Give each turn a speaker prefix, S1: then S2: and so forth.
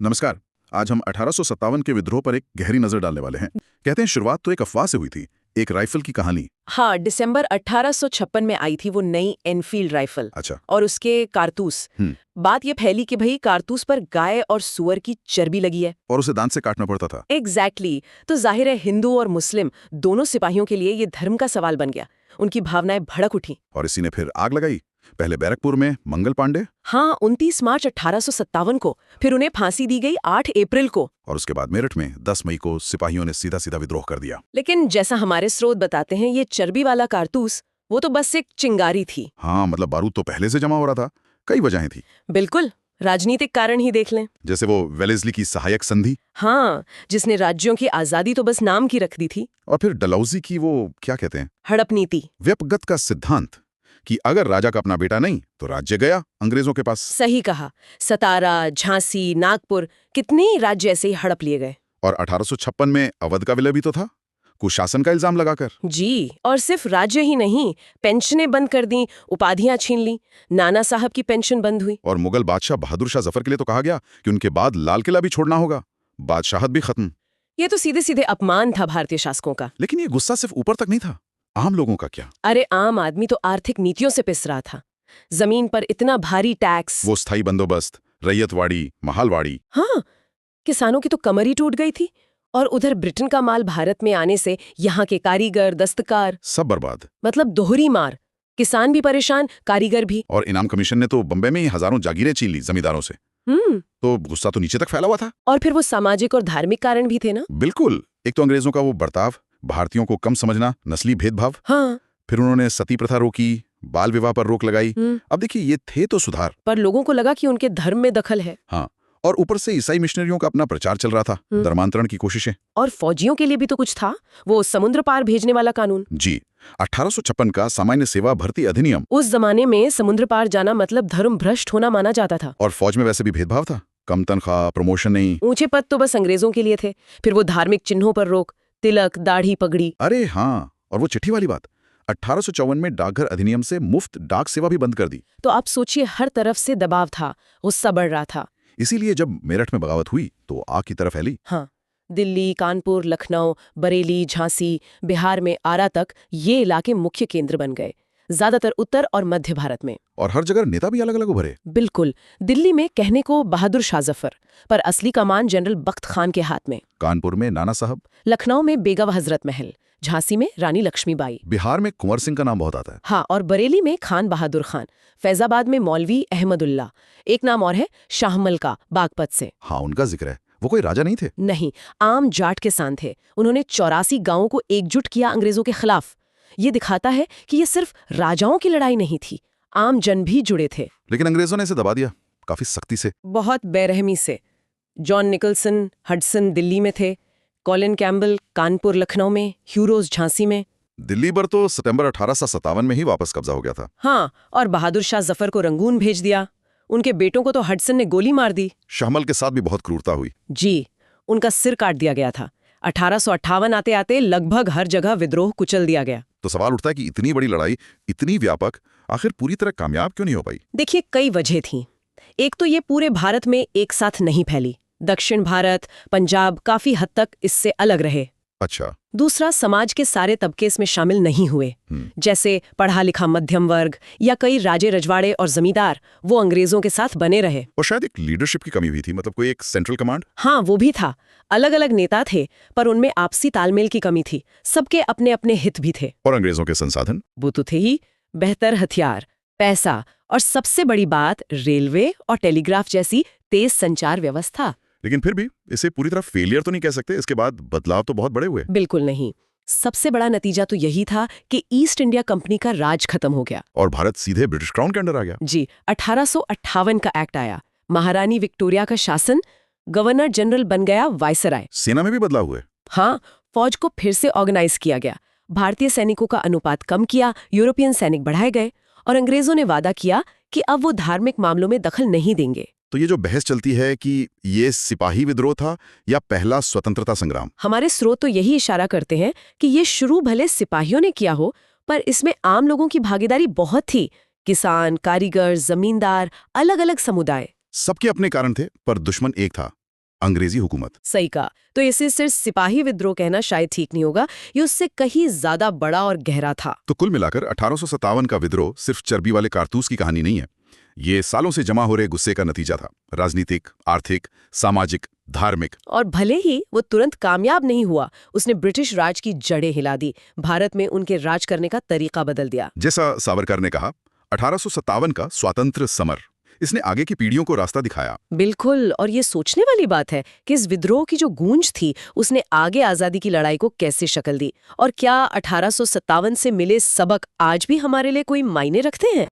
S1: नमस्कार। आज हम 1857 के विद्रोह पर एक गहरी नजर डालने वाले हैं। कहते हैं शुरुआत तो एक अफवाह से हुई थी, एक राइफल की कहानी।
S2: हाँ, दिसंबर 1856 में आई थी वो नई एनफील्ड राइफल।
S1: अच्छा।
S2: और उसके कारतूस। बात ये फैली कि भाई कारतूस पर गाय और सुअर की चर्बी लगी है।
S1: और उसे दांत से काटना पड़ता था।
S2: एग्जैक्टली तो जाहिर है हिंदू और मुस्लिम दोनों सिपाहियों के लिए ये धर्म का सवाल बन गया। उनकी भावनाएं भड़क उठी।
S1: और इसी ने फिर आग लगाई। पहले बैरकपुर में मंगल पांडे।
S2: हाँ, 29 मार्च 1857 को। फिर उन्हें फांसी दी गई 8 अप्रैल को।
S1: और उसके बाद मेरठ में 10 मई को सिपाहियों ने सीधा सीधा विद्रोह कर दिया।
S2: लेकिन जैसा हमारे स्रोत बताते हैं, ये चर्बी वाला कारतूस वो तो बस एक चिंगारी थी।
S1: हाँ, मतलब बारूद तो पहले से जमा हो रहा था। कई वजहें थी।
S2: बिल्कुल, राजनीतिक कारण ही देख लें।
S1: जैसे वो वेलेस्ली की सहायक संधि।
S2: हाँ, जिसने राज्यों की आजादी तो बस नाम की रख दी थी।
S1: और फिर डलहौजी की वो क्या कहते हैं,
S2: हड़प नीति।
S1: व्यपगत का सिद्धांत कि अगर राजा का अपना बेटा नहीं तो राज्य गया अंग्रेजों के पास।
S2: सही कहा। सतारा, झांसी, नागपुर, कितने राज्य ऐसे ही हड़प लिए गए।
S1: और 1856 में अवध का विलय भी तो था, कुशासन का इल्जाम लगाकर।
S2: जी, और सिर्फ राज्य ही नहीं, पेंशनें बंद कर दी, उपाधियां छीन ली, नाना साहब की पेंशन बंद हुई।
S1: और मुगल बादशाह बहादुर शाह जफर के लिए तो कहा गया कि उनके बाद लाल किला भी छोड़ना होगा, बादशाहत भी खत्म।
S2: ये तो सीधे सीधे अपमान था भारतीय शासकों का।
S1: लेकिन ये गुस्सा सिर्फ ऊपर तक नहीं था, आम लोगों का क्या?
S2: अरे आम आदमी तो आर्थिक नीतियों से पिस रहा था। जमीन पर इतना भारी टैक्स।
S1: वो स्थायी बंदोबस्त, रैयतवाड़ी, महालवाड़ी।
S2: हाँ, किसानों की तो कमर ही टूट गई थी। और उधर ब्रिटेन का माल भारत में आने से यहाँ के कारीगर, दस्तकार
S1: सब बर्बाद।
S2: मतलब दोहरी मार। किसान भी परेशान, कारीगर भी।
S1: और इनाम कमीशन ने तो बम्बई में ही हजारों जागीरें छीन ली जमींदारों से। तो गुस्सा तो नीचे तक फैला हुआ था।
S2: और फिर वो सामाजिक और धार्मिक कारण भी थे ना।
S1: बिल्कुल। एक तो अंग्रेजों का वो बर्ताव, भारतीयों को कम समझना, नस्ली भेदभाव।
S2: हाँ।
S1: फिर उन्होंने सती प्रथा रोकी, बाल विवाह पर रोक लगाई। अब देखिए, ये थे तो सुधार,
S2: पर लोगों को लगा कि उनके धर्म में दखल है।
S1: हाँ। और ऊपर से ईसाई मिशनरियों का अपना प्रचार चल रहा था, धर्मांतरण की कोशिशें।
S2: और फौजियों के लिए भी तो कुछ था, वो समुद्र पार भेजने वाला कानून।
S1: जी, 1856 का सामान्य सेवा भर्ती अधिनियम।
S2: उस जमाने में समुद्र पार जाना मतलब धर्म भ्रष्ट होना माना जाता था।
S1: और फौज में वैसे भी भेदभाव था, कम तनख्वाह, प्रमोशन नहीं।
S2: ऊंचे पद तो बस अंग्रेजों के लिए थे। फिर वो धार्मिक चिन्हों पर रोक, तिलक, दाढ़ी, पगड़ी।
S1: अरे हाँ, और वो चिट्ठी वाली बात, 1854 में डाकघर अधिनियम से मुफ्त डाक सेवा भी बंद कर दी।
S2: तो आप सोचिए, हर तरफ से दबाव था, गुस्सा बढ़ रहा था।
S1: इसीलिए जब मेरठ में बगावत हुई तो आग की तरफ फैली।
S2: हाँ, दिल्ली, कानपुर, लखनऊ, बरेली, झांसी, बिहार में आरा तक ये इलाके मुख्य केंद्र बन गए, ज्यादातर उत्तर और मध्य भारत में।
S1: और हर जगह नेता भी अलग अलग उभरे।
S2: बिल्कुल। दिल्ली में कहने को बहादुर शाह जफर, पर असली कमान जनरल बख्त खान के हाथ में।
S1: कानपुर में नाना साहब,
S2: लखनऊ में बेगम हजरत महल, झांसी में रानी लक्ष्मीबाई।
S1: बिहार में कुंवर सिंह का नाम बहुत आता है।
S2: हाँ, और बरेली में खान बहादुर खान, फैजाबाद में मौलवी अहमदुल्ला, एक नाम और है शाहमल का, बागपत से।
S1: हाँ, उनका जिक्र है। वो कोई राजा नहीं थे।
S2: नहीं, आम जाट किसान थे। उन्होंने 84 गांवों को एकजुट किया अंग्रेजों के खिलाफ। ये दिखाता है कि ये सिर्फ राजाओं की लड़ाई नहीं थी, आम जन भी जुड़े थे।
S1: लेकिन अंग्रेजों ने इसे दबा दिया, काफी सख्ती से।
S2: बहुत बेरहमी से। जॉन निकलसन, हडसन दिल्ली में थे, कॉलिन कैम्बल कानपुर, लखनऊ में, ह्यूरोज झांसी में।
S1: दिल्ली पर तो सितंबर 1857 में ही वापस कब्जा हो गया था।
S2: हाँ, और बहादुर शाह जफर को रंगून भेज दिया। उनके बेटों को तो हडसन ने गोली मार दी।
S1: शाहमल के साथ भी बहुत क्रूरता हुई।
S2: जी, उनका सिर काट दिया गया था। 1858 आते आते लगभग हर जगह विद्रोह कुचल दिया गया।
S1: तो सवाल उठता है कि इतनी बड़ी लड़ाई, इतनी व्यापक, आखिर पूरी तरह कामयाब क्यों नहीं हो पाई?
S2: देखिए, कई वजह थीं। एक तो ये पूरे भारत में एक साथ नहीं फैली। दक्षिण भारत, पंजाब काफी हद तक इससे अलग रहे।
S1: अच्छा।
S2: दूसरा, समाज के सारे तबके इसमें शामिल नहीं हुए। जैसे पढ़ा लिखा मध्यम वर्ग या कई राजे रजवाड़े और जमींदार, वो अंग्रेजों के साथ बने रहे।
S1: और शायद एक लीडरशिप की कमी भी थी, मतलब कोई एक सेंट्रल कमांड।
S2: हाँ, वो भी था। अलग अलग नेता थे, पर उनमें आपसी तालमेल की कमी थी। सबके अपने अपने हित भी थे।
S1: और अंग्रेजों के संसाधन,
S2: वो तो थे ही, बेहतर हथियार, पैसा, और सबसे बड़ी बात रेलवे और टेलीग्राफ जैसी तेज संचार व्यवस्था।
S1: लेकिन फिर भी इसे पूरी तरह फेलियर तो नहीं कह सकते। इसके बाद बदलाव तो बहुत बड़े हुए।
S2: बिल्कुल नहीं। सबसे बड़ा नतीजा तो यही था कि ईस्ट इंडिया कंपनी का राज खत्म हो गया
S1: और भारत सीधे ब्रिटिश क्राउन के अंडर आ गया।
S2: जी, 1858 का एक्ट आया, महारानी विक्टोरिया का शासन, गवर्नर जनरल बन गया वायसराय।
S1: सेना में भी बदलाव हुए।
S2: हाँ, फौज को फिर से ऑर्गेनाइज किया गया, भारतीय सैनिकों का अनुपात कम किया, यूरोपियन सैनिक बढ़ाए गए, और अंग्रेजों ने वादा किया कि अब वो धार्मिक मामलों में दखल नहीं देंगे।
S1: तो ये जो बहस चलती है कि ये सिपाही विद्रोह था या पहला स्वतंत्रता संग्राम,
S2: हमारे स्रोत तो यही इशारा करते हैं कि ये शुरू भले सिपाहियों ने किया हो, पर इसमें आम लोगों की भागीदारी बहुत थी। किसान, कारीगर, जमींदार, अलग अलग समुदाय,
S1: सबके अपने कारण थे, पर दुश्मन एक था, अंग्रेजी हुकूमत।
S2: सही कहा। तो इसे सिर्फ सिपाही विद्रोह कहना शायद ठीक नहीं होगा, ये उससे कहीं ज्यादा बड़ा और गहरा था।
S1: तो कुल मिलाकर 1857 का विद्रोह सिर्फ चर्बी वाले कारतूस की कहानी नहीं है। ये सालों से जमा हो रहे गुस्से का नतीजा था, राजनीतिक, आर्थिक, सामाजिक, धार्मिक।
S2: और भले ही वो तुरंत कामयाब नहीं हुआ, उसने ब्रिटिश राज की जड़ें हिला दी, भारत में उनके राज करने का तरीका बदल दिया।
S1: जैसा सावरकर ने कहा, 1857 का स्वातंत्र्य समर, इसने आगे की पीढ़ियों को रास्ता दिखाया।
S2: बिल्कुल, और ये सोचने वाली बात है कि इस विद्रोह की जो गूंज थी उसने आगे आजादी की लड़ाई को कैसे शक्ल दी, और क्या 1857 से मिले सबक आज भी हमारे लिए कोई मायने रखते हैं।